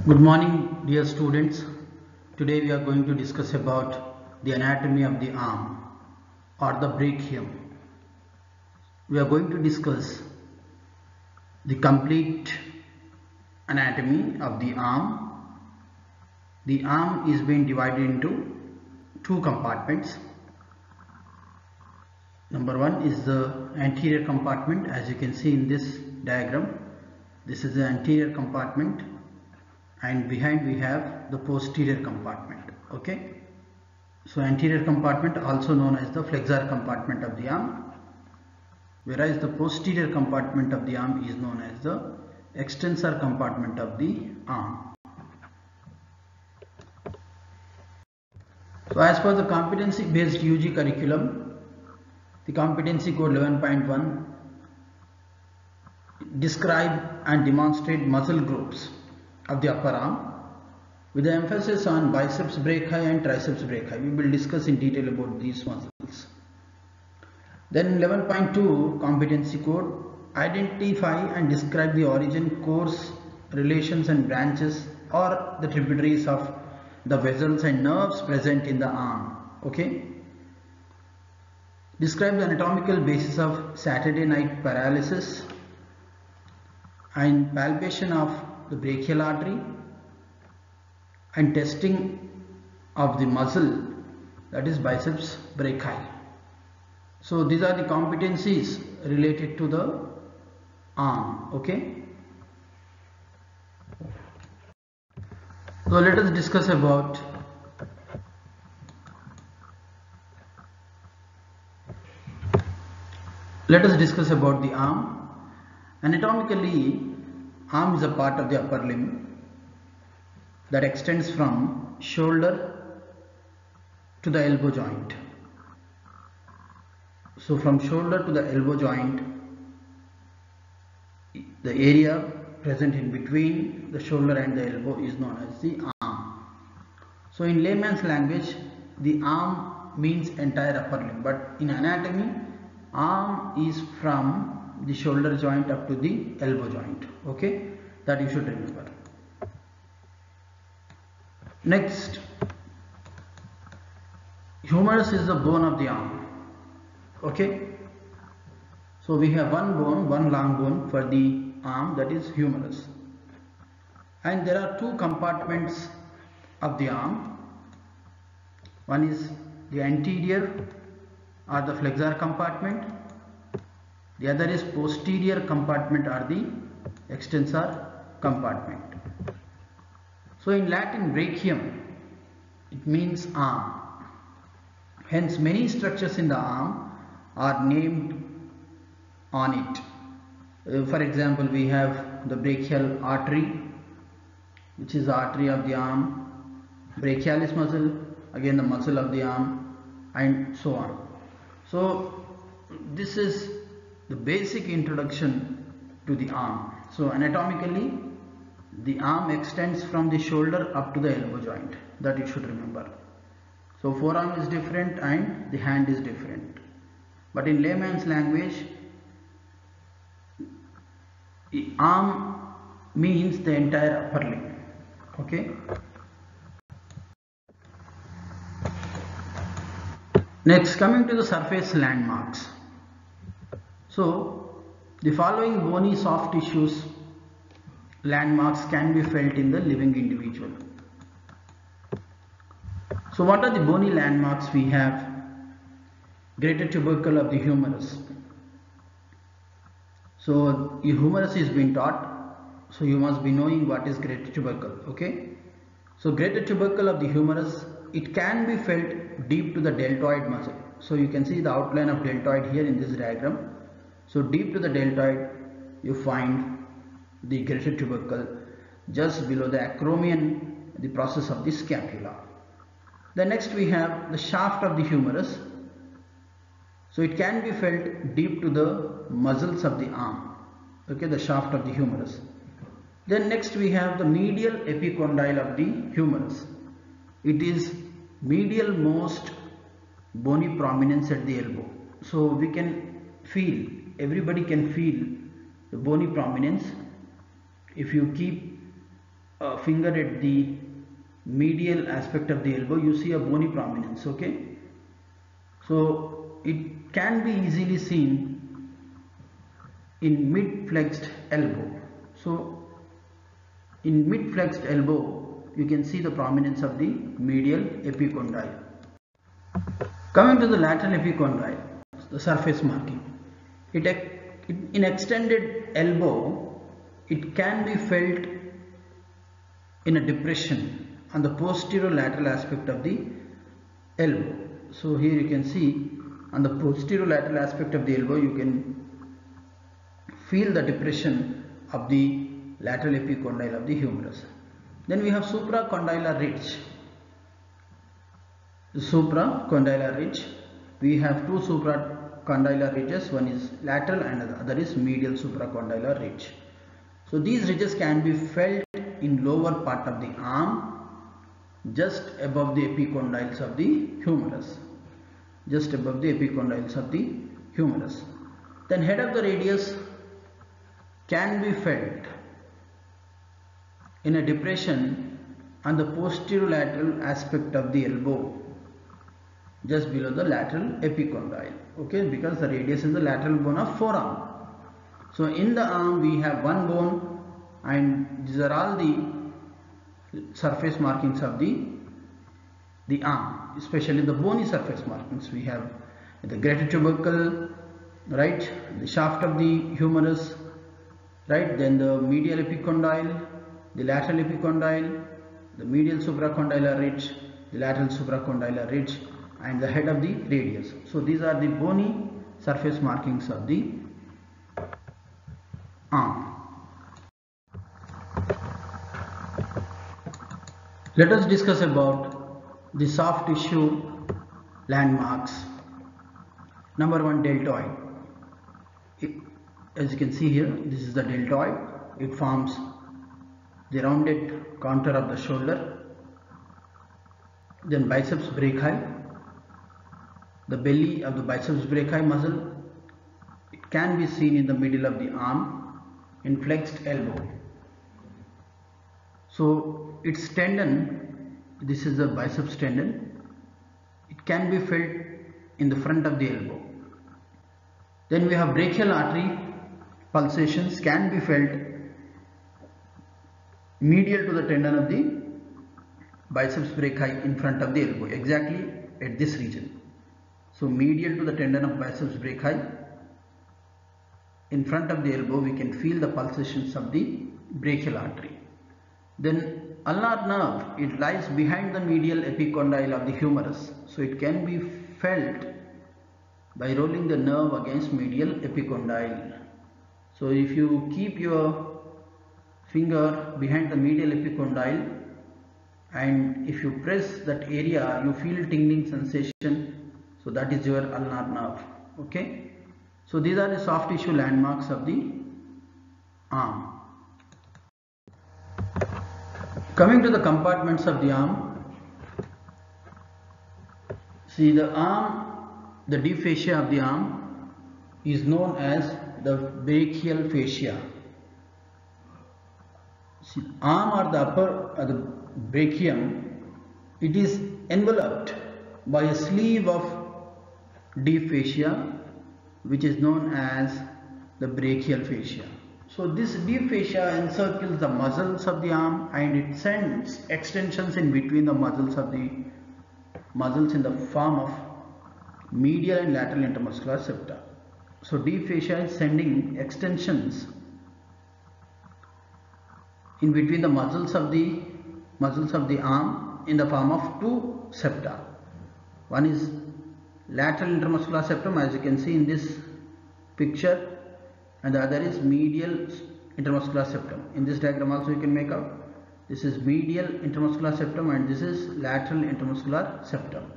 Good morning, dear students. Today we are going to discuss about the anatomy of the arm or the brachium. We are going to discuss the complete anatomy of the arm. The arm is being divided into two compartments. Number one is the anterior compartment. As you can see in this diagram, this is the anterior compartment, and behind we have the posterior compartment. Okay, so anterior compartment also known as the flexor compartment of the arm, whereas the posterior compartment of the arm is known as the extensor compartment of the arm. So as per the competency based UG curriculum, the competency code 11.1 describe and demonstrate muscle groups of the upper arm with the emphasis on biceps brachii and triceps brachii. We will discuss in detail about these muscles. Then 11.2 competency code, identify and describe the origin, course, relations and branches or the tributaries of the vessels and nerves present in the arm. Okay. Describe the anatomical basis of Saturday night paralysis and palpation of the brachial artery and testing of the muscle, that is biceps brachii. So these are the competencies related to the arm. Okay. So let us discuss about the arm. Anatomically, arm is a part of the upper limb that extends from shoulder to the elbow joint. So from shoulder to the elbow joint, the area present in between the shoulder and the elbow is known as the arm. So in layman's language, the arm means entire upper limb, but in anatomy, arm is from the shoulder joint up to the elbow joint. Okay, that you should remember. Next, humerus is the bone of the arm. Okay, so we have one bone, one long bone for the arm, that is humerus, and there are two compartments of the arm. One is the anterior or the flexor compartment, the other is posterior compartment or the extensor compartment. So in Latin, brachium, it means arm. Hence many structures in the arm are named on it. For example, we have the brachial artery, which is the artery of the arm, brachialis muscle, again the muscle of the arm, and so on. So this is the basic introduction to the arm. So anatomically, the arm extends from the shoulder up to the elbow joint, that you should remember. So forearm is different and the hand is different, but in layman's language, the arm means the entire upper limb. Okay. Next, coming to the surface landmarks. So the following bony soft tissues landmarks can be felt in the living individual. So what are the bony landmarks? We have greater tubercle of the humerus. So your humerus is being taught, so you must be knowing what is greater tubercle. Okay, so greater tubercle of the humerus, it can be felt deep to the deltoid muscle. So you can see the outline of deltoid here in this diagram. So deep to the deltoid, you find the greater tubercle just below the acromion, the process of the scapula. Then next we have the shaft of the humerus. So it can be felt deep to the muscles of the arm. Okay, the shaft of the humerus. Then next we have the medial epicondyle of the humerus. It is medial most bony prominence at the elbow. So we can feel, everybody can feel the bony prominence if you keep finger at the medial aspect of the elbow, you see a bony prominence. Okay, so it can be easily seen in mid-flexed elbow. So in mid-flexed elbow, you can see the prominence of the medial epicondyle. Coming to the lateral epicondyle, the surface marking. In extended elbow, it can be felt in a depression on the posterior lateral aspect of the elbow. So here you can see on the posterior lateral aspect of the elbow, you can feel the depression of the lateral epicondyle of the humerus. Then we have supracondylar ridge. The supracondylar ridge, we have two supracondylar ridges, one is lateral and the other is medial supracondylar ridge. So these ridges can be felt in lower part of the arm, just above the epicondyles of the humerus. Just above the epicondyles of the humerus. Then head of the radius can be felt in a depression on the posterior lateral aspect of the elbow, just below the lateral epicondyle. Okay, because the radius is the lateral bone of forearm. So in the arm we have one bone, and these are all the surface markings of the arm, especially the bony surface markings. We have the greater tubercle, right, the shaft of the humerus, right, then the medial epicondyle, the lateral epicondyle, the medial supracondylar ridge, the lateral supracondylar ridge, and the head of the radius. So these are the bony surface markings of the arm. Let us discuss about the soft tissue landmarks. Number one, deltoid. As you can see here, this is the deltoid. It forms the rounded contour of the shoulder. Then biceps brachii, the belly of the biceps brachii muscle. It can be seen in the middle of the arm in flexed elbow. So its tendon, this is the biceps tendon, it can be felt in the front of the elbow. Then we have brachial artery pulsations can be felt medial to the tendon of the biceps brachii in front of the elbow, exactly at this region. So medial to the tendon of biceps brachii in front of the elbow, we can feel the pulsations of the brachial artery. Then ulnar nerve, it lies behind the medial epicondyle of the humerus. So it can be felt by rolling the nerve against medial epicondyle. So if you keep your finger behind the medial epicondyle and if you press that area, you feel tingling sensation. So that is your ulnar nerve. Okay. So these are the soft tissue landmarks of the arm. Coming to the compartments of the arm, see the arm, the deep fascia of the arm is known as the brachial fascia. See, arm or the upper or the brachium, it is enveloped by a sleeve of deep fascia which is known as the brachial fascia. So this deep fascia encircles the muscles of the arm and it sends extensions in between the muscles in the form of medial and lateral intermuscular septa. So deep fascia is sending extensions in between the muscles of the arm in the form of two septa. One is lateral intermuscular septum, as you can see in this picture, and the other is medial intermuscular septum. In this diagram also you can make out, this is medial intermuscular septum and this is lateral intermuscular septum.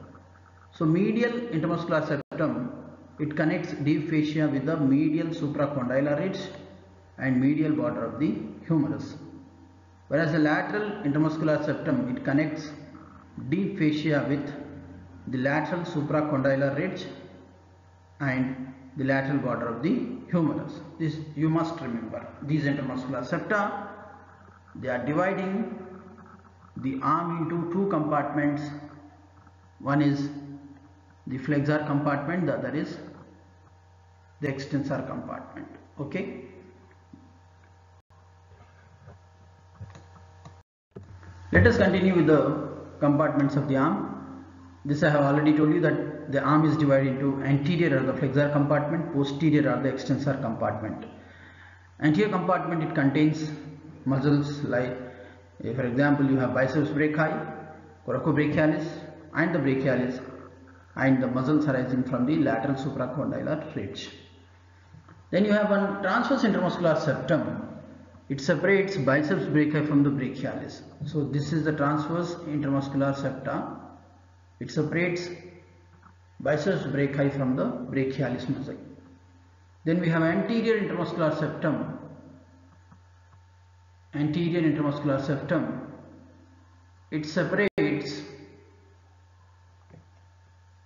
So medial intermuscular septum, it connects deep fascia with the medial supracondylar ridge and medial border of the humerus. Whereas the lateral intermuscular septum, it connects deep fascia with the lateral supracondylar ridge and the lateral border of the humerus. This you must remember. These intermuscular septa, they are dividing the arm into two compartments. One is the flexor compartment, the other is the extensor compartment. Okay. Let us continue with the compartments of the arm. This I have already told you that the arm is divided into anterior or the flexor compartment, posterior or the extensor compartment. Anterior compartment, it contains muscles like, for example, you have biceps brachii, coracobrachialis and the brachialis, and the muscles arising from the lateral supracondylar ridge. Then you have one transverse intermuscular septum. It separates biceps brachii from the brachialis. So this is the transverse intermuscular septa. It separates biceps brachii from the brachialis muscle. Then we have anterior intermuscular septum. Anterior intermuscular septum. It separates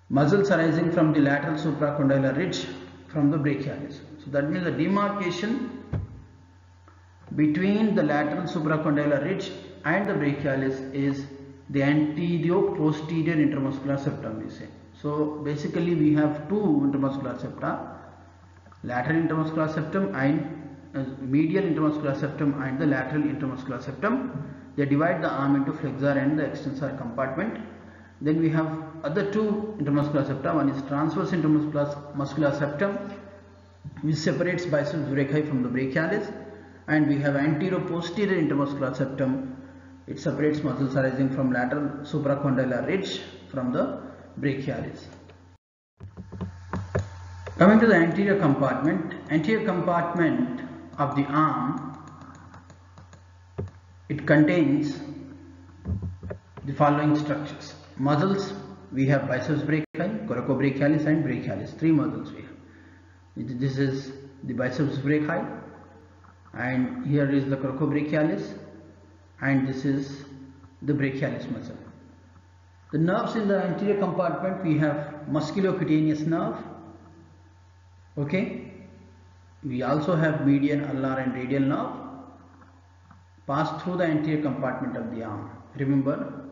muscles arising from the lateral supracondylar ridge from the brachialis. So that means the demarcation between the lateral supracondylar ridge and the brachialis is the anterior-posterior intermuscular septum, we say. So basically we have two intermuscular septa, lateral intermuscular septum and medial intermuscular septum and the lateral intermuscular septum. They divide the arm into flexor and the extensor compartment. Then we have other two intermuscular septa. One is transverse intermuscular septum, which separates biceps brachii from the brachialis, and we have anterior-posterior intermuscular septum. It separates muscles arising from lateral supracondylar ridge from the brachialis. Coming to the anterior compartment of the arm, it contains the following structures. Muscles, we have biceps brachii, coracobrachialis and brachialis. Three muscles we have. This is the biceps brachii, and here is the coracobrachialis, and this is the brachialis muscle. The nerves in the anterior compartment, we have musculocutaneous nerve. Okay. We also have median, ulnar and radial nerve pass through the anterior compartment of the arm. Remember,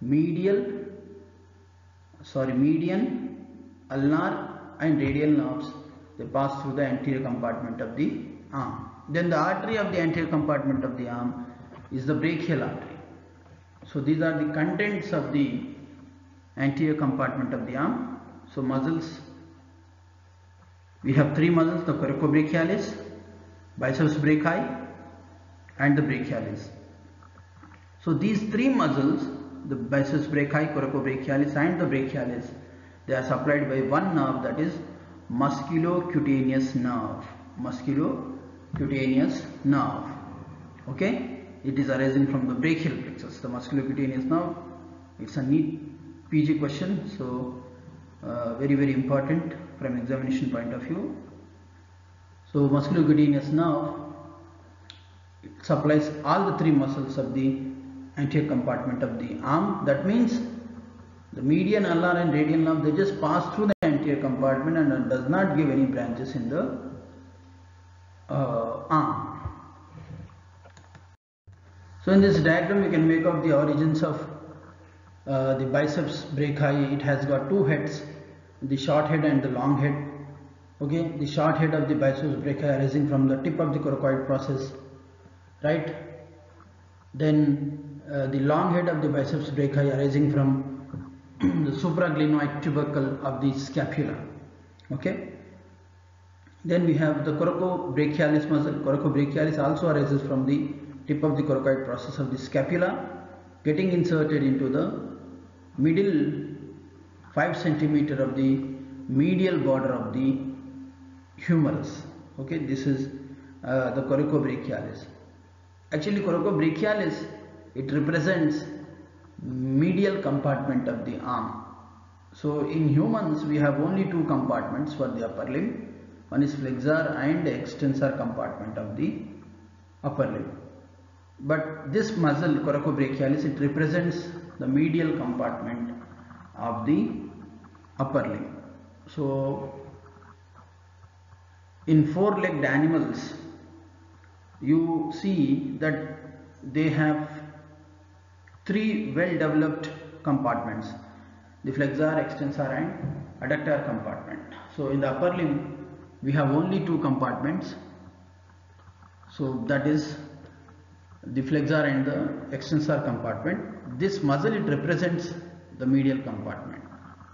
median, ulnar and radial nerves, they pass through the anterior compartment of the arm. Then the artery of the anterior compartment of the arm is the brachial artery. So these are the contents of the anterior compartment of the arm. So muscles, we have three muscles, the coracobrachialis, biceps brachii and the brachialis. So these three muscles, the biceps brachii, coracobrachialis and the brachialis, they are supplied by one nerve, that is musculocutaneous nerve. Musculocutaneous nerve. Okay, it is arising from the brachial plexus. The musculocutaneous nerve, it's a neat PG question, so very important from examination point of view. So musculocutaneous nerve, it supplies all the three muscles of the anterior compartment of the arm. That means the median, ulnar and radial nerve, they just pass through the anterior compartment and does not give any branches in the arm. So in this diagram we can make out the origins of the biceps brachii. It has got two heads, the short head and the long head. Okay, the short head of the biceps brachii arising from the tip of the coracoid process, right? Then the long head of the biceps brachii arising from the supraglenoid tubercle of the scapula. Okay. Then we have the coracobrachialis muscle. Coracobrachialis also arises from the tip of the coracoid process of the scapula, getting inserted into the middle 5 cm of the medial border of the humerus. Okay, this is the coracobrachialis. Actually, coracobrachialis, it represents medial compartment of the arm. So in humans we have only two compartments for the upper limb. One is flexor and extensor compartment of the upper limb. But this muscle, coracobrachialis, it represents the medial compartment of the upper limb. So in four-legged animals, you see that they have three well developed compartments: the flexor, extensor and adductor compartment. So in the upper limb we have only two compartments, so that is the flexor and the extensor compartment. This muscle, it represents the medial compartment,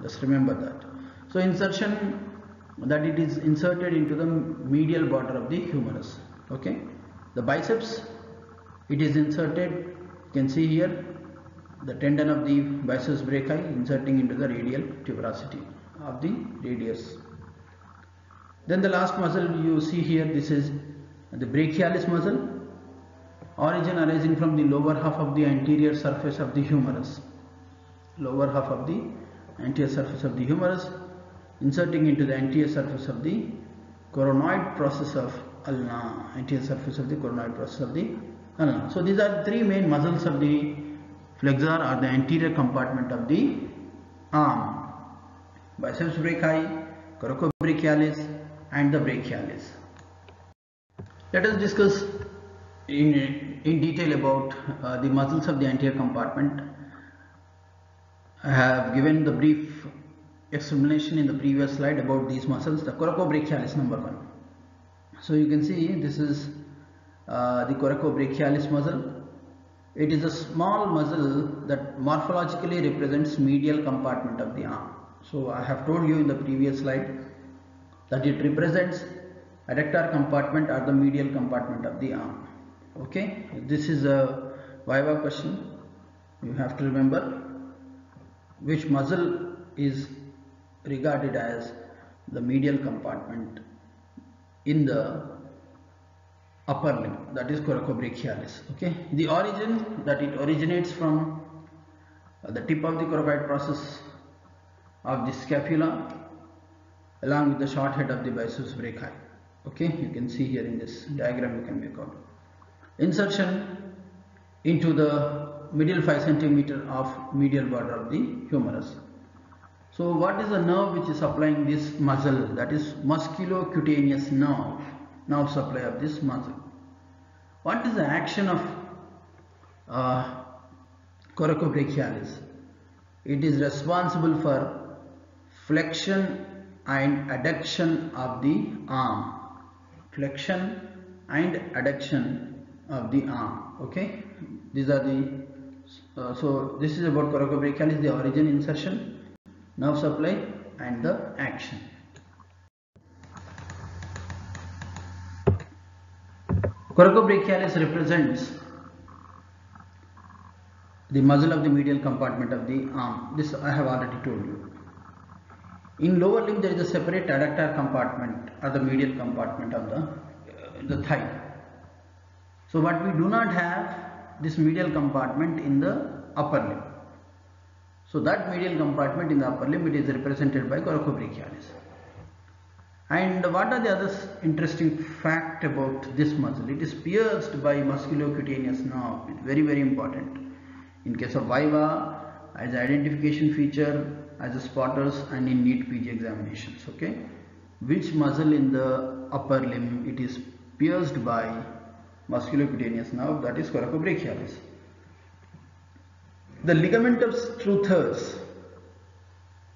just remember that. So insertion, that it is inserted into the medial border of the humerus. Okay, the biceps, it is inserted, you can see here the tendon of the biceps brachii inserting into the radial tuberosity of the radius. Then the last muscle you see here, this is the brachialis muscle, origin arising from the lower half of the anterior surface of the humerus, lower half of the anterior surface of the humerus, inserting into the anterior surface of the coronoid process of ulna, anterior surface of the coronoid process of the ulna. So these are three main muscles of the flexor or the anterior compartment of the arm: biceps brachii, coracobrachialis and the brachialis. Let us discuss in detail about the muscles of the anterior compartment. I have given the brief explanation in the previous slide about these muscles. The coracobrachialis, number one. So you can see this is the coracobrachialis muscle. It is a small muscle that morphologically represents medial compartment of the arm. So I have told you in the previous slide that it represents adductor compartment or the medial compartment of the arm. Okay, this is a viva question. You have to remember which muscle is regarded as the medial compartment in the upper limb, that is coracobrachialis. Okay, the origin, that it originates from the tip of the coracoid process of the scapula along with the short head of the biceps brachii. Okay, you can see here in this diagram, you can make out insertion into the middle 5 cm of medial border of the humerus. So what is the nerve which is supplying this muscle? That is musculocutaneous nerve supply of this muscle. What is the action of coracobrachialis? It is responsible for flexion and adduction of the arm. Flexion and adduction of the arm. Okay, these are the so this is about coracobrachialis, the origin, insertion, nerve supply and the action. Coracobrachialis represents the muscle of the medial compartment of the arm. This I have already told you. In lower limb there is a separate adductor compartment or the medial compartment of the thigh. So but we do not have this medial compartment in the upper limb. So that medial compartment in the upper limb, it is represented by coracobrachialis. And what are the other interesting fact about this muscle? It is pierced by musculocutaneous nerve. It's very, very important. In case of viva, as identification feature, as a spotters and in NEET PG examinations. Okay, which muscle in the upper limb it is pierced by musculocutaneous nerve? That is coracobrachialis. The ligamentous truthers,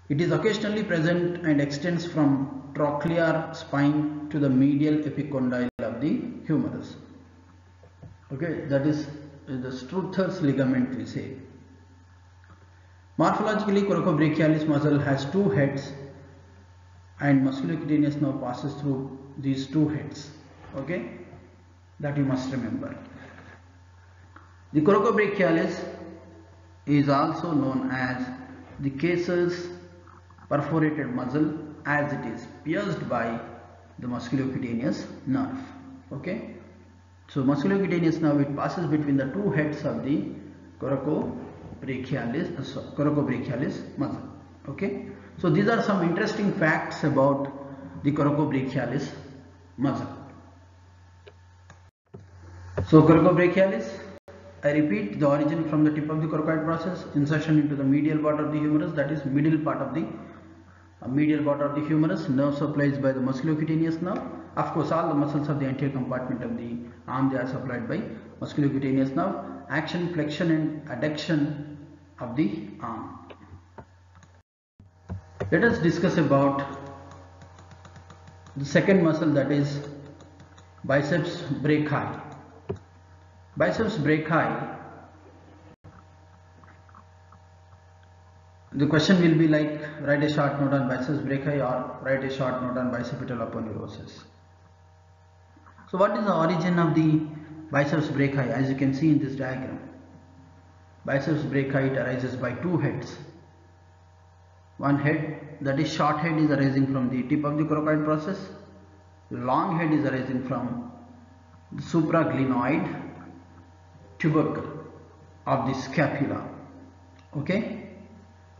it is occasionally present and extends from trochlear spine to the medial epicondyle of the humerus. Okay, that is the Struthers ligament we say. Morphologically, coracobrachialis muscle has two heads and musculocutaneous nerve passes through these two heads. Okay, that you must remember. The coracobrachialis is also known as the casus perforated muscle, as it is pierced by the musculocutaneous nerve. Okay, so musculocutaneous nerve, it passes between the two heads of the coracobrachialis muscle. Okay, so these are some interesting facts about the coracobrachialis muscle. So coracobrachialis, I repeat, the origin from the tip of the coracoid process, insertion into the medial border of the humerus, that is middle part of the medial border of the humerus, nerve supplied by the musculocutaneous nerve. Of course, all the muscles of the anterior compartment of the arm, they are supplied by musculocutaneous nerve, action, flexion and adduction of the arm. Let us discuss about the second muscle, that is biceps brachii. Biceps brachii, the question will be like, write a short note on biceps brachii or write a short note on bicipital aponeurosis. So what is the origin of the biceps brachii? As you can see in this diagram, biceps brachii, it arises by two heads. One head, that is short head, is arising from the tip of the coracoid process. Long head is arising from the supraglenoid tubercle of the scapula. Okay,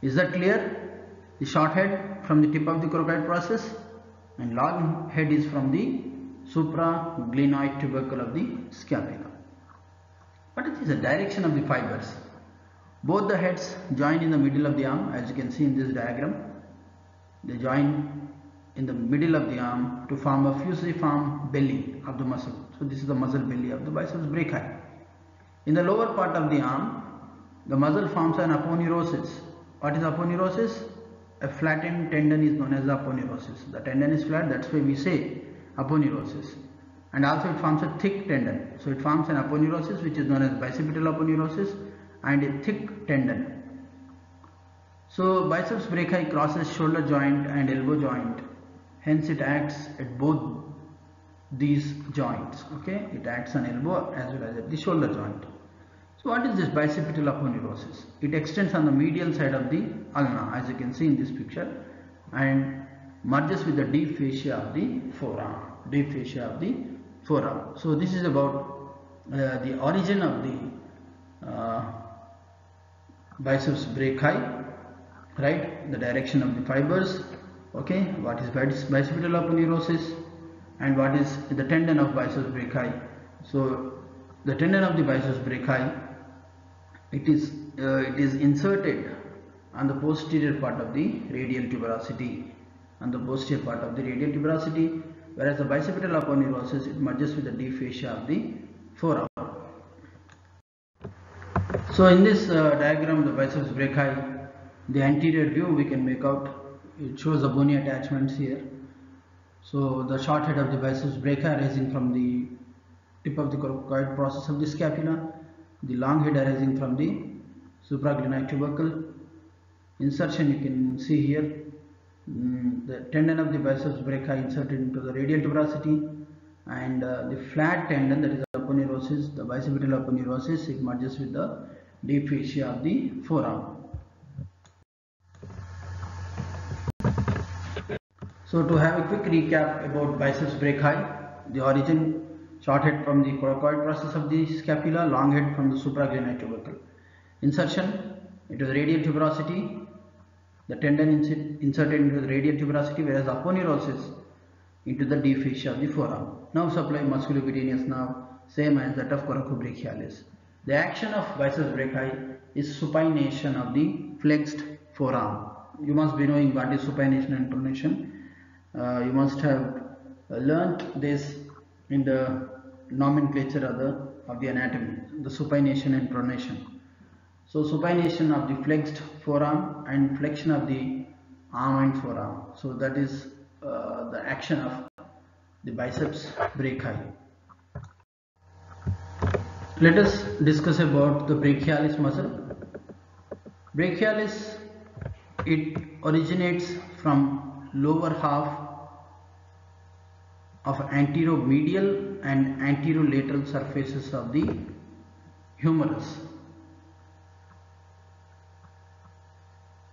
is that clear? The short head from the tip of the coracoid process and long head is from the supraglenoid tubercle of the scapula. What is the direction of the fibers? Both the heads join in the middle of the arm, as you can see in this diagram. They join in the middle of the arm to form a fusiform belly of the muscle. So this is the muscle belly of the biceps brachii. In the lower part of the arm, the muscle forms an aponeurosis. What is aponeurosis? A flattened tendon is known as aponeurosis. The tendon is flat, that's why we say aponeurosis. And also it forms a thick tendon. So it forms an aponeurosis which is known as bicipital aponeurosis and a thick tendon. So biceps brachii crosses shoulder joint and elbow joint. Hence it acts at both these joints. Okay, it acts on elbow as well as at the shoulder joint. So what is this bicipital aponeurosis? It extends on the medial side of the ulna, as you can see in this picture, and merges with the deep fascia of the forearm. Deep fascia of the forearm. So this is about the origin of the biceps brachii, right? The direction of the fibers. Okay, what is bicipital aponeurosis and what is the tendon of biceps brachii? So the tendon of the biceps brachii, it is inserted on the posterior part of the radial tuberosity, whereas the bicipital aponeurosis, it merges with the deep fascia of the forearm. So in this diagram, the biceps brachii, the anterior view we can make out, it shows the bony attachments here. So the short head of the biceps brachii arising from the tip of the coracoid process of the scapula, the long head arising from the supraglenoid tubercle. Insertion you can see here, the tendon of the biceps brachii inserted into the radial tuberosity, and the flat tendon, that is aponeurosis, the bicipital aponeurosis, it merges with the deep fascia of the forearm. So to have a quick recap about biceps brachii, the origin: short head from the coracoid process of the scapula, long head from the supraglenoid tubercle. Insertion into the radial tuberosity, the tendon inserted into the radial tuberosity, whereas aponeurosis into the deep fascia of the forearm. Nerve supply: musculocutaneous nerve, same as that of coracobrachialis. The action of biceps brachii is supination of the flexed forearm. You must be knowing what is supination and pronation. You must have learnt this in the nomenclature of the anatomy, the supination and pronation. So supination of the flexed forearm and flexion of the arm and forearm. So that is the action of the biceps brachii. Let us discuss about the brachialis muscle. Brachialis, it originates from lower half of anteromedial and anterolateral surfaces of the humerus.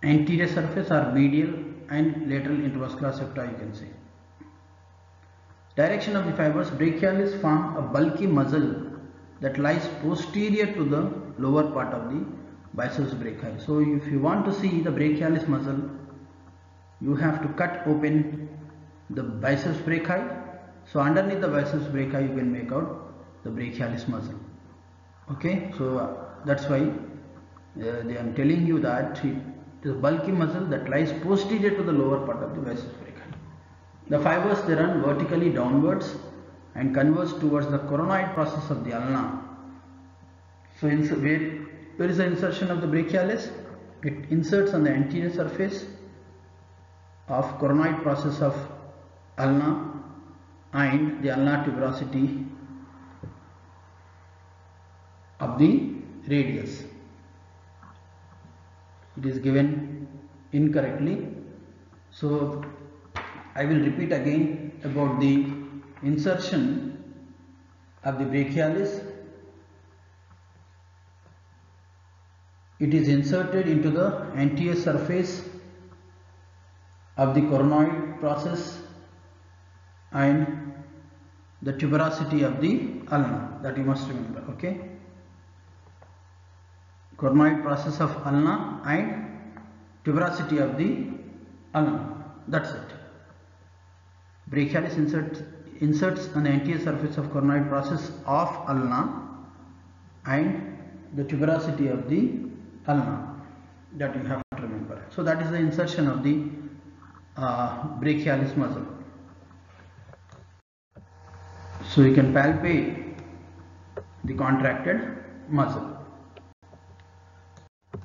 Anterior surface or medial and lateral intermuscular septa, you can say. Direction of the fibers: brachialis form a bulky muscle that lies posterior to the lower part of the biceps brachii. So if you want to see the brachialis muscle, you have to cut open the biceps brachii. So underneath the biceps brachii you can make out the brachialis muscle. Okay, so that's why they are telling you that it is a bulky muscle that lies posterior to the lower part of the biceps brachii. The fibers, they run vertically downwards and converge towards the coronoid process of the ulna So where is the insertion of the brachialis? It inserts on the anterior surface of coronoid process of ulna and the ulnar tuberosity of the radius. It is given incorrectly, so I will repeat again about the insertion of the brachialis. It is inserted into the anterior surface of the coronoid process and the tuberosity of the ulna, that you must remember. Okay, coronoid process of ulna and tuberosity of the ulna, that's it. Brachialis inserts on the anterior surface of coronoid process of ulna and the tuberosity of the ulna, that you have to remember. So that is the insertion of the brachialis muscle. So you can palpate the contracted muscle.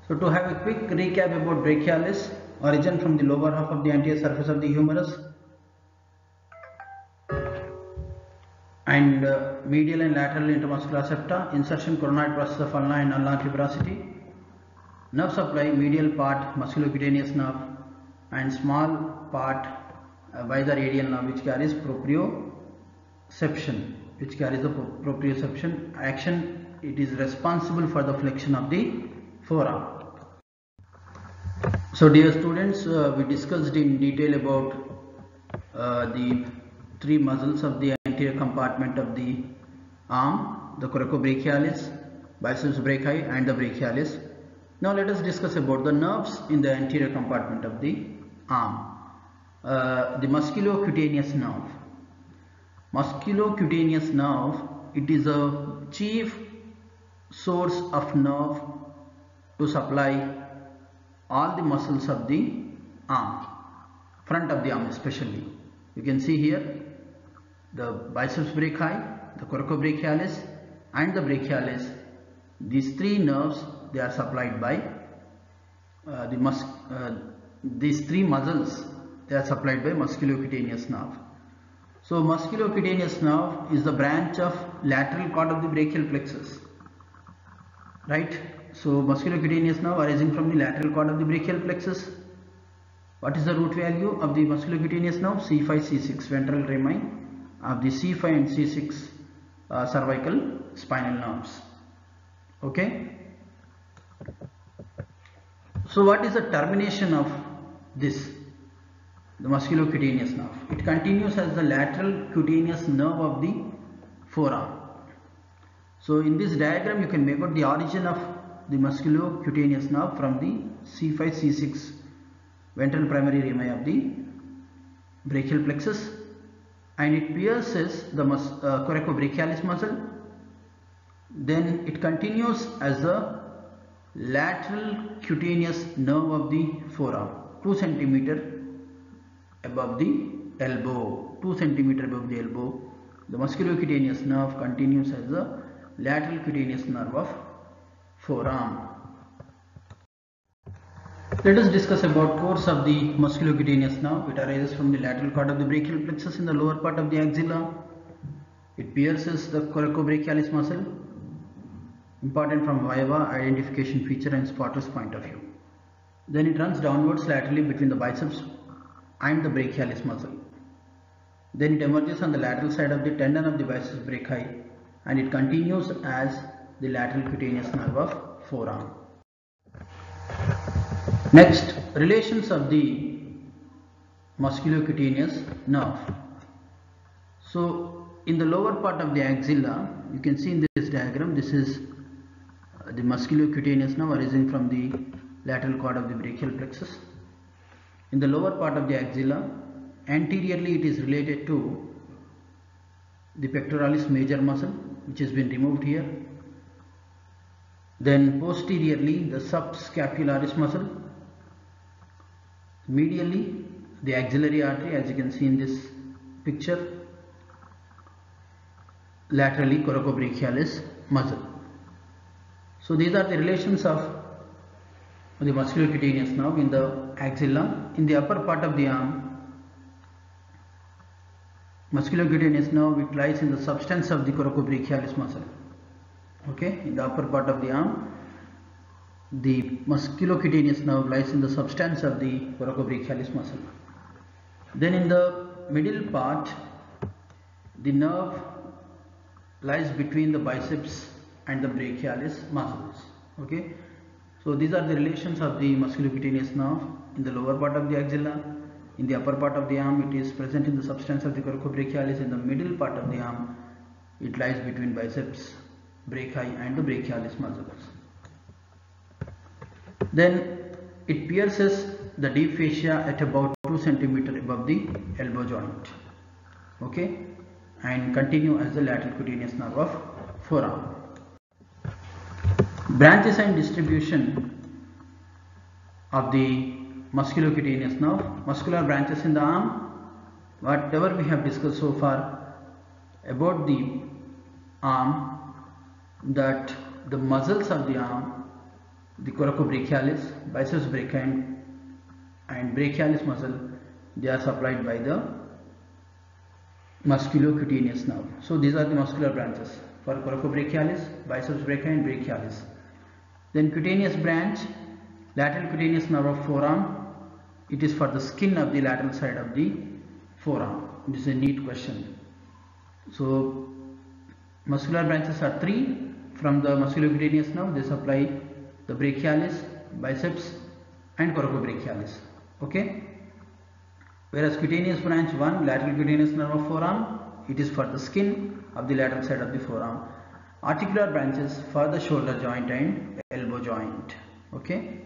So to have a quick recap about brachialis, origin from the lower half of the anterior surface of the humerus and medial and lateral intermuscular septa, insertion coronoid process of ulna and ulnar tuberosity, nerve supply medial part musculocutaneous nerve and small part by the radial nerve which carries proprioception, action. It is responsible for the flexion of the forearm. So dear students, we discussed in detail about the three muscles of the anterior compartment of the arm, the coracobrachialis, biceps brachii and the brachialis. Now let us discuss about the nerves in the anterior compartment of the arm. The musculocutaneous nerve. Musculocutaneous nerve, it is a chief source of nerve to supply all the muscles of the arm, front of the arm especially. You can see here the biceps brachii, the coracobrachialis and the brachialis. These three nerves, they are supplied by these three muscles, they are supplied by musculocutaneous nerve. So musculocutaneous nerve is the branch of lateral cord of the brachial plexus, right? So musculocutaneous nerve arising from the lateral cord of the brachial plexus. What is the root value of the musculocutaneous nerve? C5, C6, ventral rami of the C5 and C6 cervical spinal nerves. Okay. So what is the termination of this? The musculocutaneous nerve. It continues as the lateral cutaneous nerve of the forearm. So in this diagram you can make out the origin of the musculocutaneous nerve from the C5, C6 ventral primary rami of the brachial plexus, and it pierces the coracobrachialis muscle. Then it continues as the lateral cutaneous nerve of the forearm, 2 cm above the elbow. 2 cm above the elbow, the musculocutaneous nerve continues as the lateral cutaneous nerve of forearm. Let us discuss about course of the musculocutaneous nerve. It arises from the lateral cord of the brachial plexus in the lower part of the axilla. It pierces the coracobrachialis muscle, important from viva, identification feature and spotters point of view. Then it runs downwards laterally between the biceps and the brachialis muscle. Then it emerges on the lateral side of the tendon of the biceps brachii and it continues as the lateral cutaneous nerve of forearm. Next, relations of the musculocutaneous nerve. So in the lower part of the axilla, you can see in this diagram, this is the musculocutaneous nerve arising from the lateral cord of the brachial plexus. In the lower part of the axilla, anteriorly it is related to the pectoralis major muscle, which has been removed here. Then posteriorly the subscapularis muscle. Medially the axillary artery, as you can see in this picture. Laterally coracobrachialis muscle. So these are the relations of the musculocutaneous nerve in the axilla. In the upper part of the arm, musculocutaneous nerve, it lies in the substance of the coracobrachialis muscle. Okay, in the upper part of the arm, the musculocutaneous nerve lies in the substance of the coracobrachialis muscle. Then in the middle part, the nerve lies between the biceps and the brachialis muscles. Okay, so these are the relations of the musculocutaneous nerve in the lower part of the axilla. In the upper part of the arm, it is present in the substance of the coracobrachialis. In the middle part of the arm, it lies between biceps, brachii and the brachialis muscles. Then it pierces the deep fascia at about 2 cm above the elbow joint. Okay, and continue as the lateral cutaneous nerve of forearm. Branches and distribution of the musculocutaneous nerve. Muscular branches in the arm, whatever we have discussed so far about the arm, that the muscles of the arm, the coracobrachialis, biceps brachii and brachialis muscle, they are supplied by the musculocutaneous nerve. So these are the muscular branches for coracobrachialis, biceps brachii and brachialis. Then cutaneous branch, lateral cutaneous nerve of forearm. It is for the skin of the lateral side of the forearm. This is a neat question. So muscular branches are 3 from the musculocutaneous nerve. They supply the brachialis, biceps and coracobrachialis. Okay. Whereas cutaneous branch 1, lateral cutaneous nerve of forearm, it is for the skin of the lateral side of the forearm. Articular branches for the shoulder joint and elbow joint. Okay.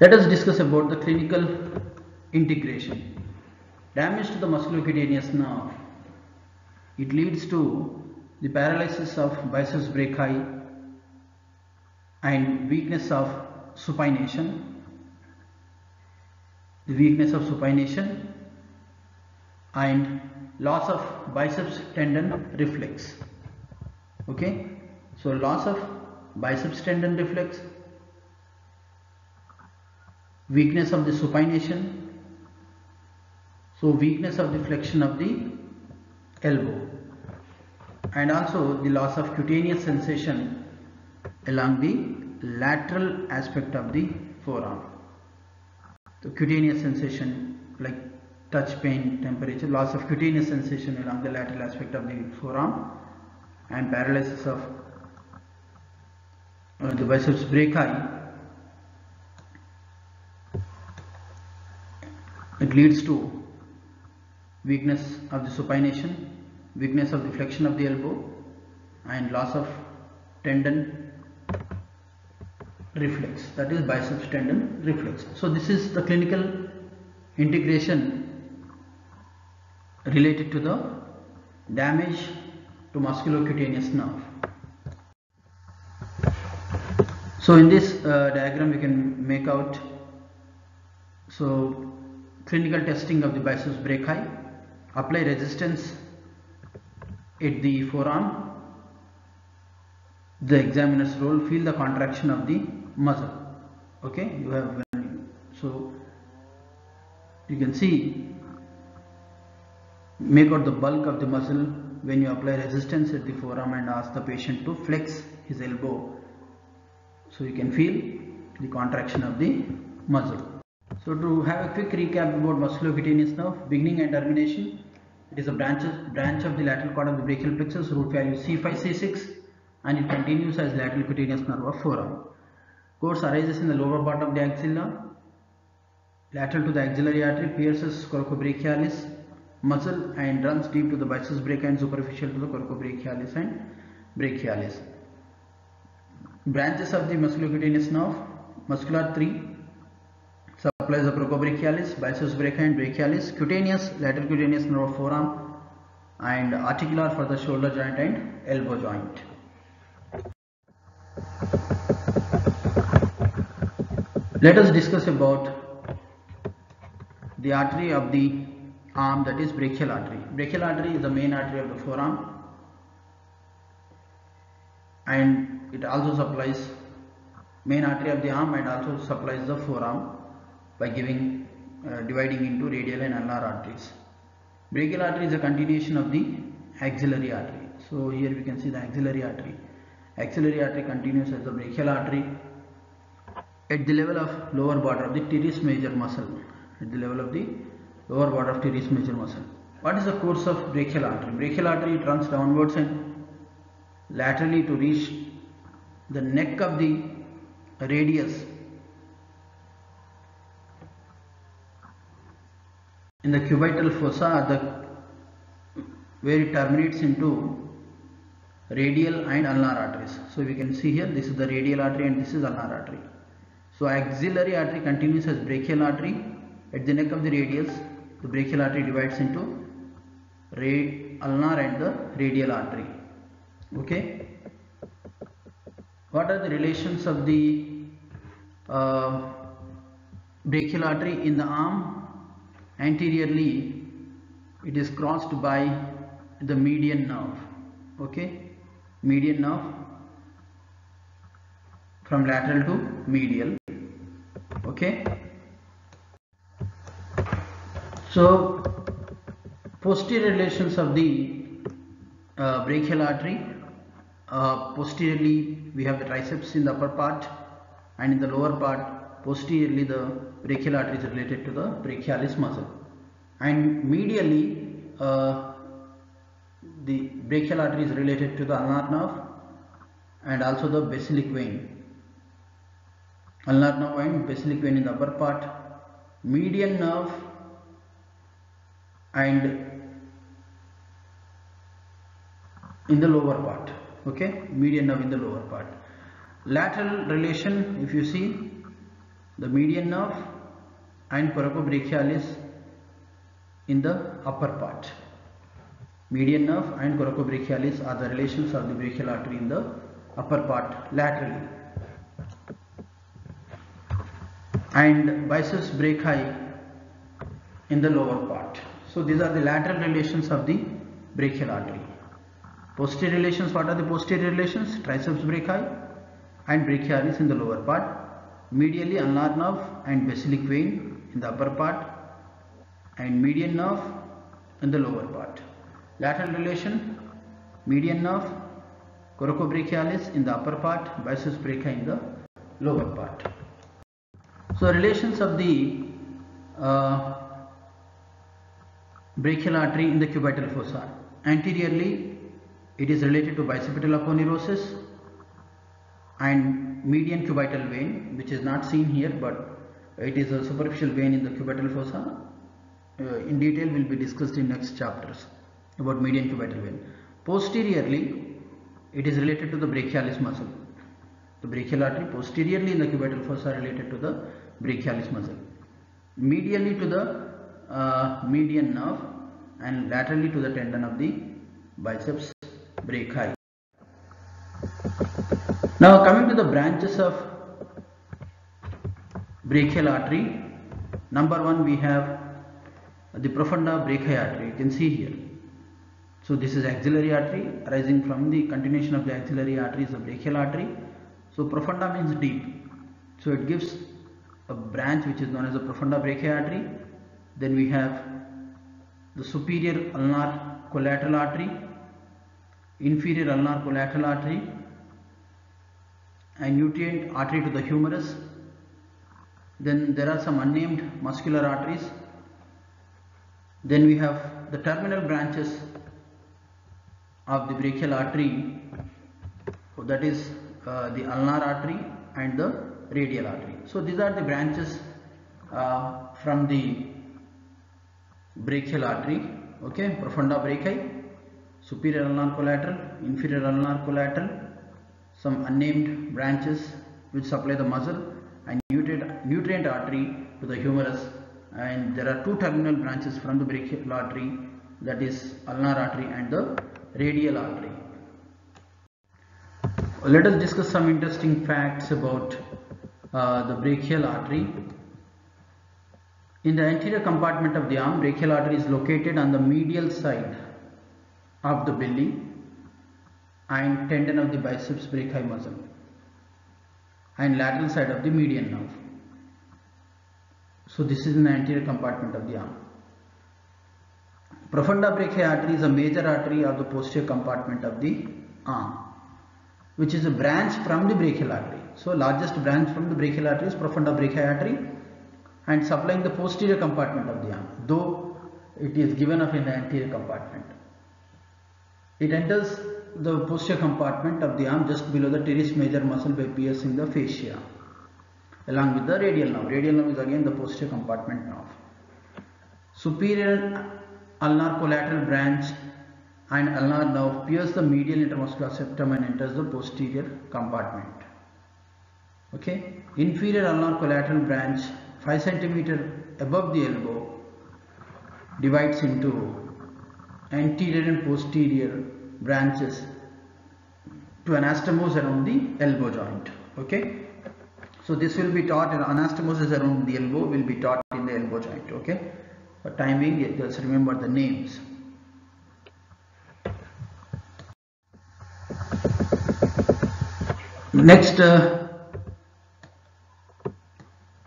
Let us discuss about the clinical integration. Damage to the musculocutaneous nerve, it leads to the paralysis of biceps brachii and weakness of supination. The weakness of supination and loss of biceps tendon reflex. Okay, so loss of biceps tendon reflex, weakness of the supination, so weakness of the flexion of the elbow, and also the loss of cutaneous sensation along the lateral aspect of the forearm. The cutaneous sensation like touch pain, temperature, loss of cutaneous sensation along the lateral aspect of the forearm, and paralysis of the biceps brachii. It leads to weakness of the supination, weakness of the flexion of the elbow, and loss of tendon reflex, that is biceps tendon reflex. So this is the clinical integration related to the damage to musculocutaneous nerve. So in this diagram we can make out, so clinical testing of the biceps brachii, apply resistance at the forearm, the examiner's role, feel the contraction of the muscle. Okay, you have, so you can see, make out the bulk of the muscle when you apply resistance at the forearm and ask the patient to flex his elbow, so you can feel the contraction of the muscle. So to have a quick recap about musculocutaneous nerve, beginning and termination, it is a branch of the lateral cord of the brachial plexus, root value C5, C6, and it continues as lateral cutaneous nerve of forearm. Course arises in the lower part of the axilla, lateral to the axillary artery, pierces coracobrachialis muscle and runs deep to the biceps brachii and superficial to the coracobrachialis and brachialis. Branches of the musculocutaneous nerve, muscular 3, supplies the coracobrachialis, biceps brachii and brachialis, cutaneous, lateral cutaneous nerve of forearm, and articular for the shoulder joint and elbow joint. Let us discuss about the artery of the arm, that is brachial artery. Brachial artery is the main artery of the forearm, and it also supplies main artery of the arm and also supplies the forearm by giving dividing into radial and ulnar arteries. Brachial artery is a continuation of the axillary artery. So here we can see the axillary artery. Axillary artery continues as the brachial artery at the level of lower border of the teres major muscle. At the level of the lower border of teres major muscle. What is the course of brachial artery? Brachial artery runs downwards and laterally to reach the neck of the radius in the cubital fossa where it terminates into radial and ulnar arteries. So we can see here, this is the radial artery and this is ulnar artery. So axillary artery continues as brachial artery. At the neck of the radius, the brachial artery divides into ulnar and the radial artery. Okay. What are the relations of the brachial artery in the arm? Anteriorly, it is crossed by the median nerve. Okay, median nerve from lateral to medial. Okay, so posterior relations of the brachial artery. Posteriorly, we have the triceps in the upper part, and in the lower part, posteriorly the brachial artery is related to the brachialis muscle, and medially the brachial artery is related to the ulnar nerve and also the basilic vein. Ulnar nerve and basilic vein in the upper part, median nerve and in the lower part. Okay, median nerve in the lower part. Lateral relation, if you see, the median nerve and coracobrachialis in the upper part. Median nerve and coracobrachialis are the relations of the brachial artery in the upper part laterally. And biceps brachii in the lower part. So these are the lateral relations of the brachial artery. Posterior relations, what are the posterior relations? Triceps brachii and brachialis in the lower part. Medially ulnar nerve and basilic vein in the upper part, and median nerve in the lower part. Lateral relation, median nerve, coracobrachialis in the upper part, biceps brachii in the lower part. So relations of the brachial artery in the cubital fossa. Anteriorly, it is related to bicipital aponeurosis and median cubital vein, which is not seen here, but it is a superficial vein in the cubital fossa. In detail will be discussed in next chapters about median cubital vein. Posteriorly, it is related to the brachialis muscle. The brachial artery posteriorly in the cubital fossa related to the brachialis muscle. Medially to the median nerve and laterally to the tendon of the biceps brachii. Now coming to the branches of brachial artery, number one we have the profunda brachii artery. You can see here. So this is axillary artery arising from the continuation of the axillary artery is the brachial artery. So profunda means deep. So it gives a branch which is known as the profunda brachii artery. Then we have the superior ulnar collateral artery, inferior ulnar collateral artery, and nutrient artery to the humerus. Then there are some unnamed muscular arteries. Then we have the terminal branches of the brachial artery, that is the ulnar artery and the radial artery. So these are the branches from the brachial artery. Okay, profunda brachii, superior ulnar collateral, inferior ulnar collateral, some unnamed branches which supply the muscle, and nutrient artery to the humerus, and there are two terminal branches from the brachial artery, that is ulnar artery and the radial artery. Let us discuss some interesting facts about the brachial artery. In the anterior compartment of the arm, brachial artery is located on the medial side of the belly and tendon of the biceps brachii muscle and lateral side of the median nerve. So this is in the anterior compartment of the arm. Profunda brachii artery is a major artery of the posterior compartment of the arm, which is a branch from the brachial artery. So largest branch from the brachial artery is profunda brachii artery and supplying the posterior compartment of the arm, though it is given up in the anterior compartment. It enters the posterior compartment of the arm just below the teres major muscle by piercing the fascia along with the radial nerve. Radial nerve is again the posterior compartment nerve. Superior ulnar collateral branch and ulnar nerve pierce the medial intermuscular septum and enters the posterior compartment. Okay. Inferior ulnar collateral branch 5 cm above the elbow divides into anterior and posterior branches to anastomose around the elbow joint. Okay. So this will be taught, anastomosis around the elbow will be taught in the elbow joint. Okay. For time being, just remember the names. Next, the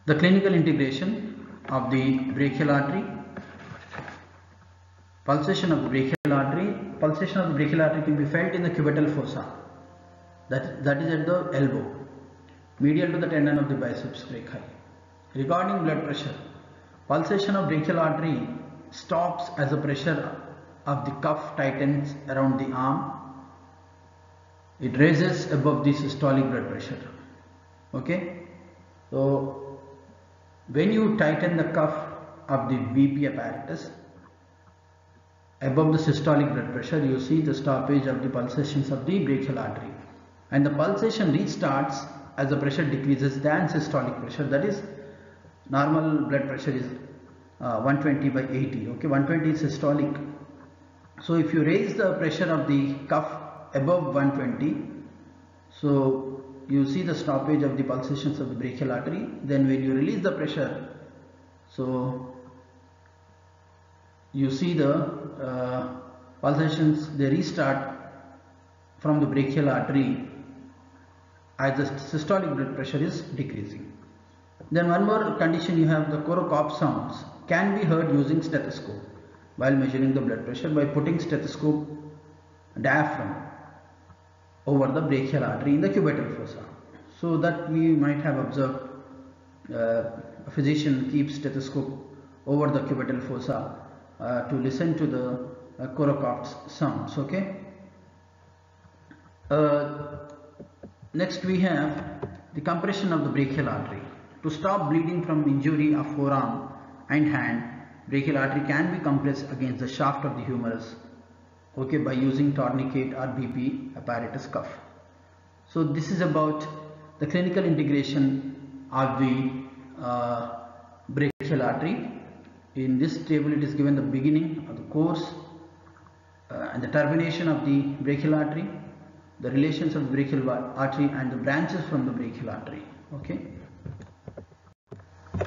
clinical integration of the brachial artery. Pulsation of the brachial artery. Pulsation of the brachial artery can be felt in the cubital fossa. That is at the elbow, medial to the tendon of the biceps brachii. Regarding blood pressure, pulsation of brachial artery stops as the pressure of the cuff tightens around the arm. It raises above the systolic blood pressure. Okay. So when you tighten the cuff of the BP apparatus above the systolic blood pressure, you see the stoppage of the pulsations of the brachial artery, and the pulsation restarts as the pressure decreases than systolic pressure. That is, normal blood pressure is 120 by 80. Okay, 120 is systolic. So if you raise the pressure of the cuff above 120, so you see the stoppage of the pulsations of the brachial artery. Then when you release the pressure, so you see the pulsations, they restart from the brachial artery as the systolic blood pressure is decreasing. Then one more condition you have, the Korsakoff sounds can be heard using stethoscope while measuring the blood pressure by putting stethoscope diaphragm over the brachial artery in the cubital fossa. So that we might have observed a physician keeps stethoscope over the cubital fossa to listen to the Korsakoff sounds. Okay. Next we have the compression of the brachial artery. To stop bleeding from injury of forearm and hand, brachial artery can be compressed against the shaft of the humerus, okay, by using tourniquet or BP apparatus cuff. So this is about the clinical integration of the brachial artery. In this table it is given the beginning of the course and the termination of the brachial artery, the relations of the brachial artery and the branches from the brachial artery. Okay.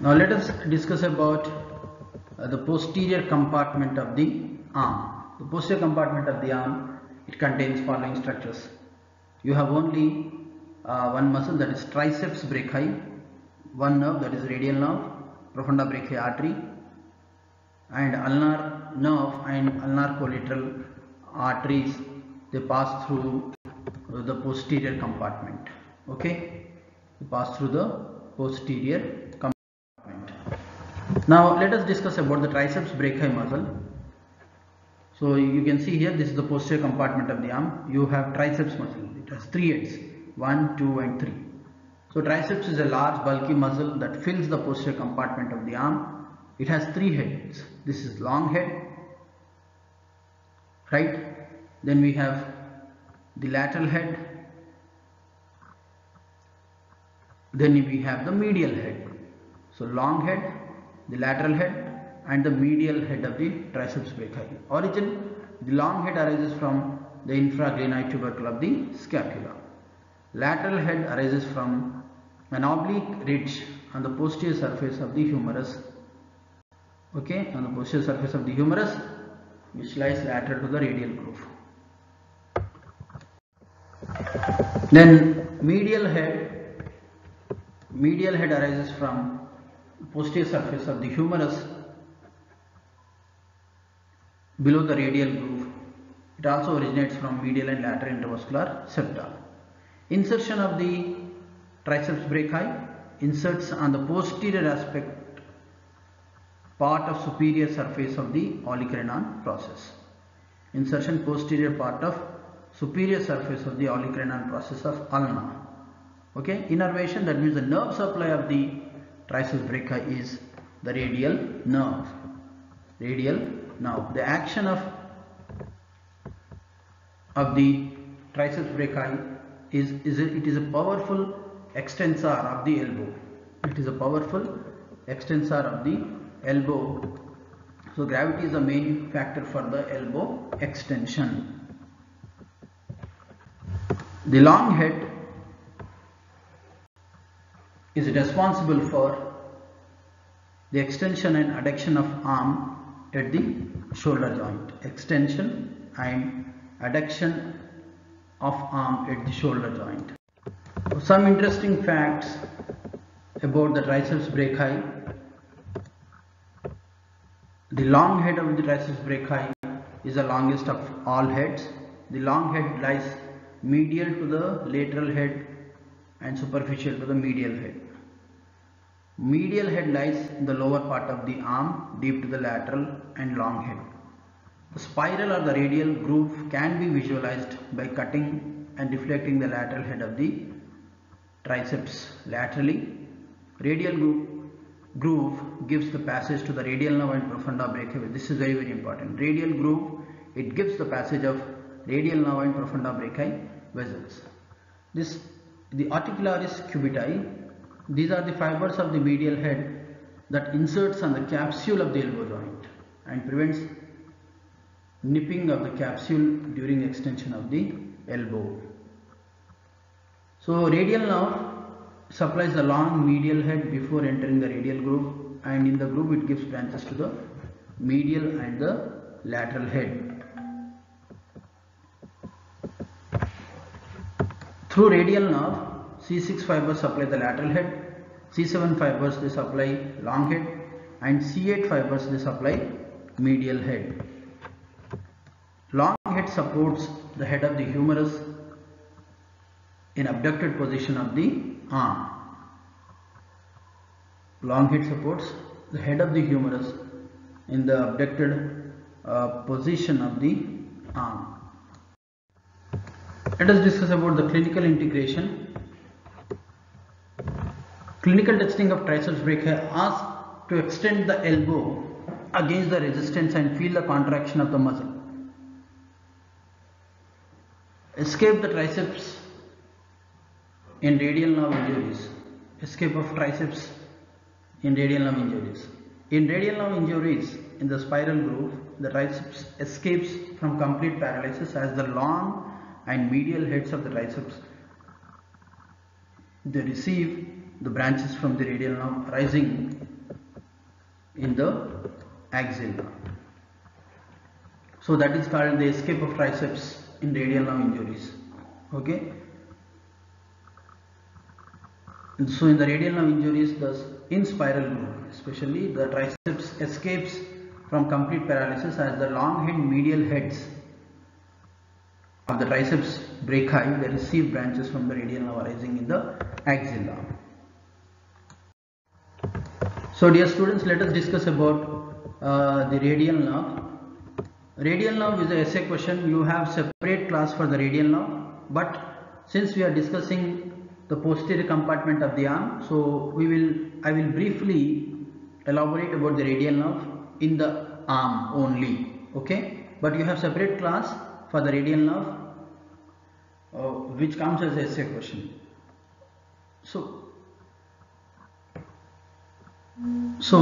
Now let us discuss about the posterior compartment of the arm. The posterior compartment of the arm, it contains following structures. You have only one muscle, that is triceps brachii, one nerve, that is radial nerve, profunda brachii artery, and ulnar nerve and ulnar collateral arteries, they pass through the posterior compartment. Okay, they pass through the posterior compartment. Now let us discuss about the triceps brachii muscle. So you can see here, this is the posterior compartment of the arm. You have triceps muscle. It has 3 heads, 1, 2 and 3. So triceps is a large bulky muscle that fills the posterior compartment of the arm. It has 3 heads. This is long head, right? Then we have the lateral head. Then we have the medial head. So long head, the lateral head and the medial head of the triceps brachii. Origin, the long head arises from the infraglenoid tubercle of the scapula. Lateral head arises from an oblique ridge on the posterior surface of the humerus. Okay, on the posterior surface of the humerus, which lies lateral to the radial groove. Then medial head arises from posterior surface of the humerus below the radial groove. It also originates from medial and lateral intravascular septa. Insertion of the triceps brachii inserts on the posterior aspect part of superior surface of the olecranon process. Insertion posterior part of superior surface of the olecranon process of ulna. Okay, innervation, that means the nerve supply of the triceps brachii is the radial nerve. The action of the triceps brachii is a powerful extensor of the elbow. It is a powerful extensor of the elbow. So gravity is the main factor for the elbow extension. The long head is responsible for the extension and adduction of arm at the shoulder joint. Extension and adduction of arm at the shoulder joint. Some interesting facts about the triceps brachii. The long head of the triceps brachii is the longest of all heads. The long head lies medial to the lateral head and superficial to the medial head. Medial head lies in the lower part of the arm, deep to the lateral and long head. The spiral or the radial groove can be visualized by cutting and deflecting the lateral head of the triceps laterally. Radial groove gives the passage to the radial nerve and profunda brachii. This is very important. Radial groove, it gives the passage of radial nerve and profunda brachii vessels. The articularis cubiti, these are the fibers of the medial head that inserts on the capsule of the elbow joint and prevents nipping of the capsule during extension of the elbow. So radial nerve supplies the long medial head before entering the radial groove, and in the groove it gives branches to the medial and the lateral head. Through radial nerve, C6 fibers supply the lateral head, C7 fibers they supply long head, and C8 fibers they supply medial head. Long head supports the head of the humerus in abducted position of the arm. Long head supports the head of the humerus in the abducted position of the arm. Let us discuss about the clinical integration. Clinical testing of triceps brachii asks to extend the elbow against the resistance and feel the contraction of the muscle. Escape the triceps in radial nerve injuries. Escape of triceps in radial nerve injuries. In radial nerve injuries in the spiral groove, the triceps escapes from complete paralysis as the long and medial heads of the triceps, they receive the branches from the radial nerve rising in the axilla. So that is called the escape of triceps in radial nerve injuries. Okay. And so in the radial nerve injuries, thus in spiral groove, especially the triceps escapes from complete paralysis as the long and medial heads of the triceps brachii, they receive branches from the radial nerve arising in the axilla. So dear students, let us discuss about the radial nerve. Radial nerve is a essay question. You have separate class for the radial nerve, but since we are discussing the posterior compartment of the arm, so I will briefly elaborate about the radial nerve in the arm only. Okay, but you have separate class for the radial nerve, which comes as a essay question. So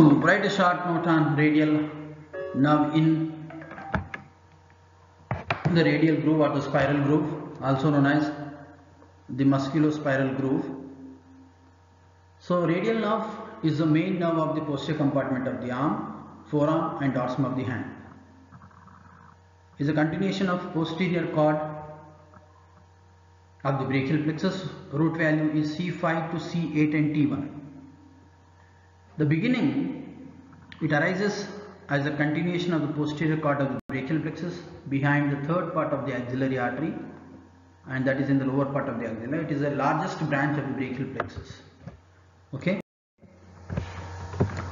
write a short note on radial nerve in the radial groove or the spiral groove, also known as the musculospiral groove. So radial nerve is the main nerve of the posterior compartment of the arm, forearm and dorsum of the hand. It is a continuation of posterior cord of the brachial plexus. Root value is C5 to C8 and T1. The beginning, it arises as a continuation of the posterior cord of the brachial plexus behind the third part of the axillary artery, and that is in the lower part of the axilla. It is the largest branch of the brachial plexus. Okay.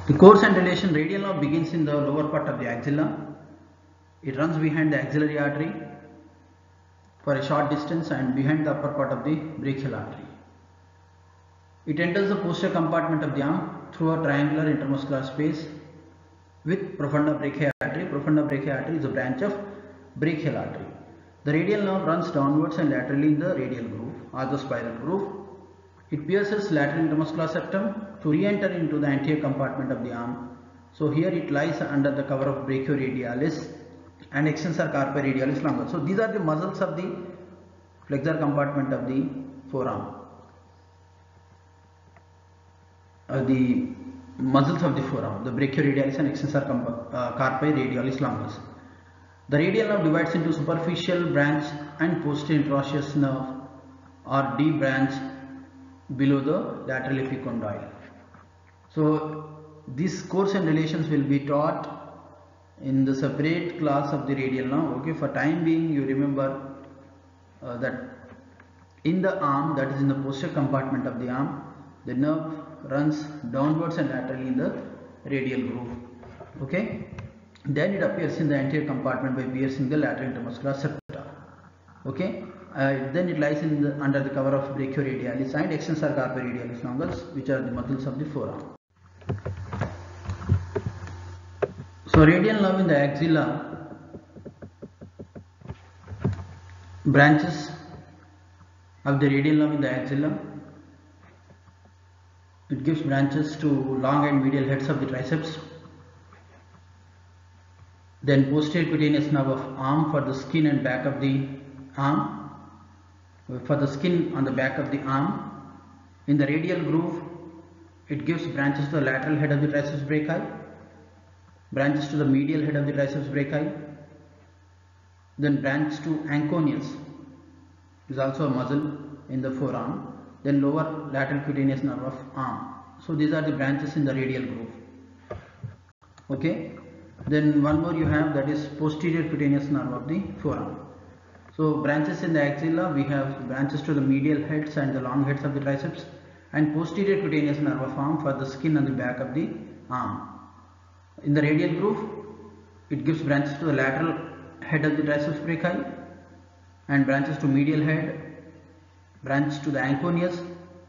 The course and relation: radial nerve begins in the lower part of the axilla. It runs behind the axillary artery for a short distance and behind the upper part of the brachial artery. It enters the posterior compartment of the arm through a triangular intermuscular space with profunda brachii artery. Profunda brachii artery is a branch of brachial artery. The radial nerve runs downwards and laterally in the radial groove or the spiral groove. It pierces lateral intermuscular septum to re-enter into the anterior compartment of the arm. So here it lies under the cover of brachioradialis and extensor carpi radialis longus. So these are the muscles of the flexor compartment of the forearm. The muscles of the forearm, the brachioradialis and extensor carpi radialis longus. The radial nerve divides into superficial branch and posterior interosseous nerve or deep branch below the lateral epicondyle. So these course and relations will be taught in the separate class of the radial nerve. Okay, for time being you remember that in the arm, that is in the posterior compartment of the arm, the nerve runs downwards and laterally in the radial groove. Okay, then it appears in the anterior compartment by piercing the lateral intermuscular septa. Okay, then it lies in the, under the cover of brachioradialis and extensor carpi radialis longus, which are the muscles of the forearm. So radial nerve in the axilla branches of the radial nerve in the axilla. It gives branches to long and medial heads of the triceps. Then posterior cutaneous nerve of arm for the skin and back of the arm. For the skin on the back of the arm. In the radial groove, it gives branches to the lateral head of the triceps brachii, branches to the medial head of the triceps brachii, then branch to anconeus is also a muscle in the forearm, then lower lateral cutaneous nerve of arm. So these are the branches in the radial groove. Okay, then one more you have, that is posterior cutaneous nerve of the forearm. So branches in the axilla, we have branches to the medial heads and the long heads of the triceps, and posterior cutaneous nerve of arm for the skin on the back of the arm. In the radial groove, it gives branches to the lateral head of the triceps brachii and branches to medial head, branch to the anconeus,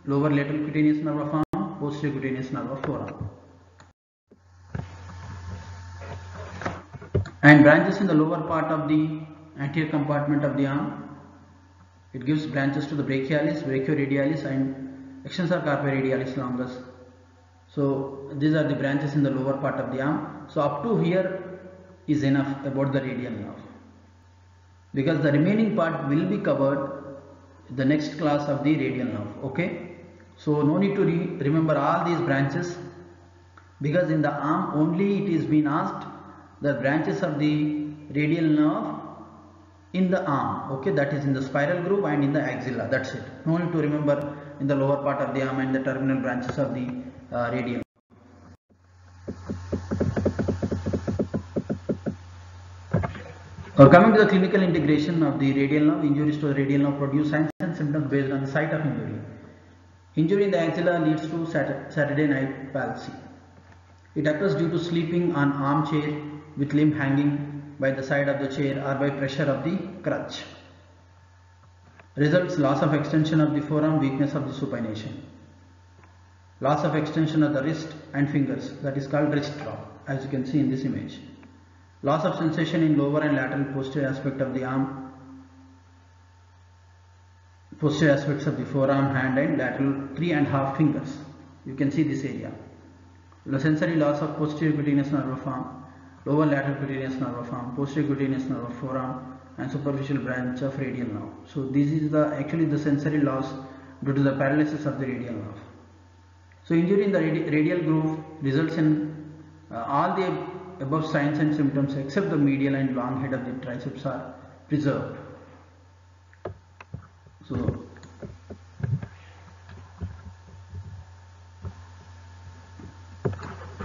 lower lateral cutaneous nerve of arm, posterior cutaneous nerve of forearm. And branches in the lower part of the anterior compartment of the arm. It gives branches to the brachialis, brachioradialis and extensor carpi radialis longus. So these are the branches in the lower part of the arm. So up to here is enough about the radial nerve, because the remaining part will be covered in the next class of the radial nerve. Okay, so no need to remember all these branches, because in the arm only it is been asked the branches of the radial nerve in the arm. Okay, that is in the spiral groove and in the axilla. That's it. No need to remember in the lower part of the arm and the terminal branches of the radial. Coming to the clinical integration of the radial nerve, injuries to the radial nerve produce signs and symptoms based on the site of injury. Injury in the axilla leads to Saturday night palsy. It occurs due to sleeping on armchair with limb hanging by the side of the chair or by pressure of the crutch. Results: loss of extension of the forearm, weakness of the supination. Loss of extension of the wrist and fingers, that is called wrist drop, as you can see in this image. Loss of sensation in lower and lateral posterior aspect of the arm, posterior aspects of the forearm, hand and lateral 3½ fingers. You can see this area. The sensory loss of posterior cutaneous nerve of arm, lower lateral cutaneous nerve of arm, posterior cutaneous nerve of forearm and superficial branch of radial nerve. So this is actually the sensory loss due to the paralysis of the radial nerve. So injury in the radial groove results in all the above signs and symptoms except the medial and long head of the triceps are preserved. So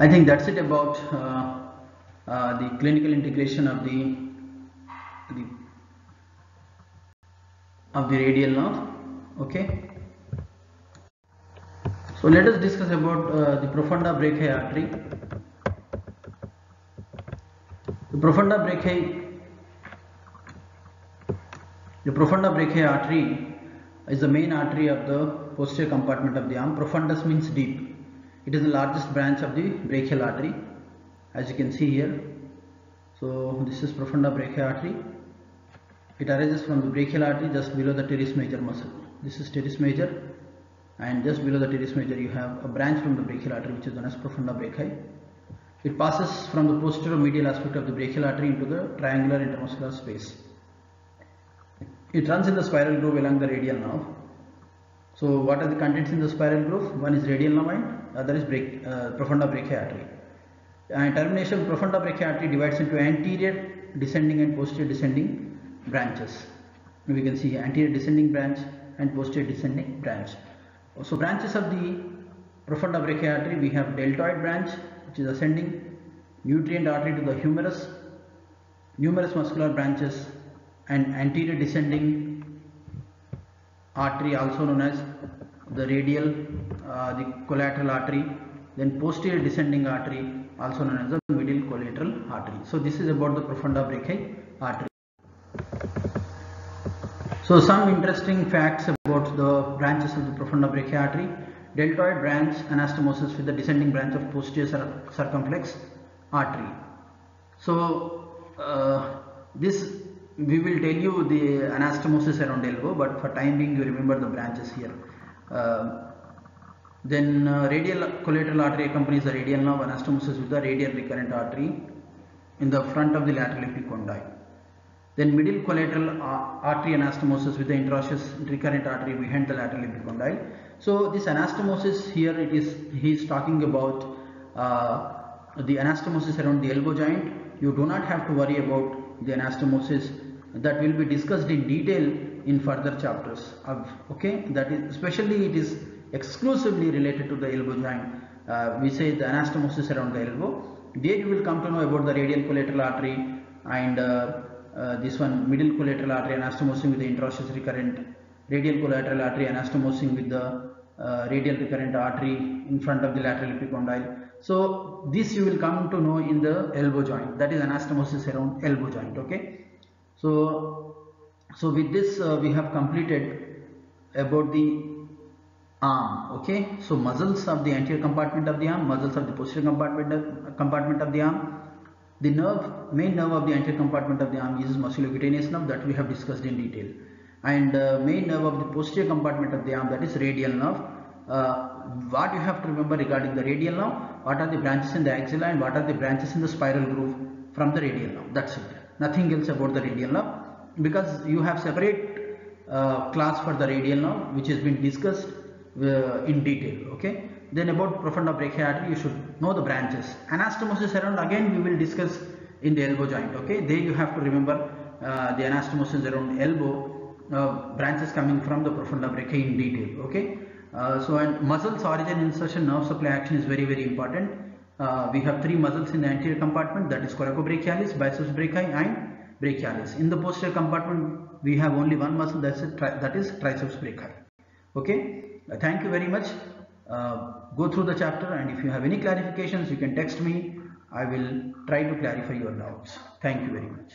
I think that's it about the clinical integration of the radial nerve. Okay. So let us discuss about the profunda brachii artery. The profunda brachii artery is the main artery of the posterior compartment of the arm. Profundus means deep. It is the largest branch of the brachial artery, as you can see here. So this is profunda brachii artery. It arises from the brachial artery just below the teres major muscle. This is teres major, and just below the teres major you have a branch from the brachial artery which is known as profunda brachii. It passes from the posterior medial aspect of the brachial artery into the triangular intermuscular space. It runs in the spiral groove along the radial nerve. So what are the contents in the spiral groove? One is radial nerve and other is profunda brachii artery. And termination profunda brachii artery divides into anterior descending and posterior descending branches. We can see anterior descending branch and posterior descending branch. So branches of the profunda brachii artery, we have deltoid branch which is ascending, nutrient artery to the humerus, numerous muscular branches, and anterior descending artery also known as the radial, the collateral artery, then posterior descending artery also known as the middle collateral artery. So this is about the profunda brachii artery. So some interesting facts about the branches of the profunda brachii artery. Deltoid branch anastomosis with the descending branch of posterior circumflex artery. So this we will tell you the anastomosis around elbow, but for time being you remember the branches here. Then radial collateral artery accompanies the radial nerve, anastomosis with the radial recurrent artery in the front of the lateral epicondyle. Then middle collateral artery anastomosis with the interosseous recurrent artery behind the lateral epicondyle. So this anastomosis here, he is talking about the anastomosis around the elbow joint. You do not have to worry about the anastomosis, that will be discussed in detail in further chapters. Okay, that is especially it is exclusively related to the elbow joint. We say the anastomosis around the elbow. There you will come to know about the radial collateral artery and this one middle collateral artery anastomosing with the interosseous recurrent, radial collateral artery anastomosing with the radial recurrent artery in front of the lateral epicondyle. So this you will come to know in the elbow joint, that is anastomosis around elbow joint. Okay, so with this we have completed about the arm. Okay, so muscles of the anterior compartment of the arm, muscles of the posterior compartment of the arm. The main nerve of the anterior compartment of the arm is musculocutaneous nerve, that we have discussed in detail, and main nerve of the posterior compartment of the arm, that is radial nerve. What you have to remember regarding the radial nerve, what are the branches in the axilla and what are the branches in the spiral groove from the radial nerve. That's it, nothing else about the radial nerve, because you have separate class for the radial nerve which has been discussed in detail. Okay, then about profunda brachii artery, you should know the branches. Anastomosis around, again we will discuss in the elbow joint. Okay, there you have to remember the anastomosis around elbow, branches coming from the profunda brachii in detail. Okay, so and muscles, origin, insertion, nerve supply, action is very important. We have three muscles in the anterior compartment, that is coracobrachialis, biceps brachii and brachialis. In the posterior compartment we have only one muscle, that is triceps brachii. Okay, thank you very much. Go through the chapter, and if you have any clarifications you can text me. I will try to clarify your doubts. Thank you very much.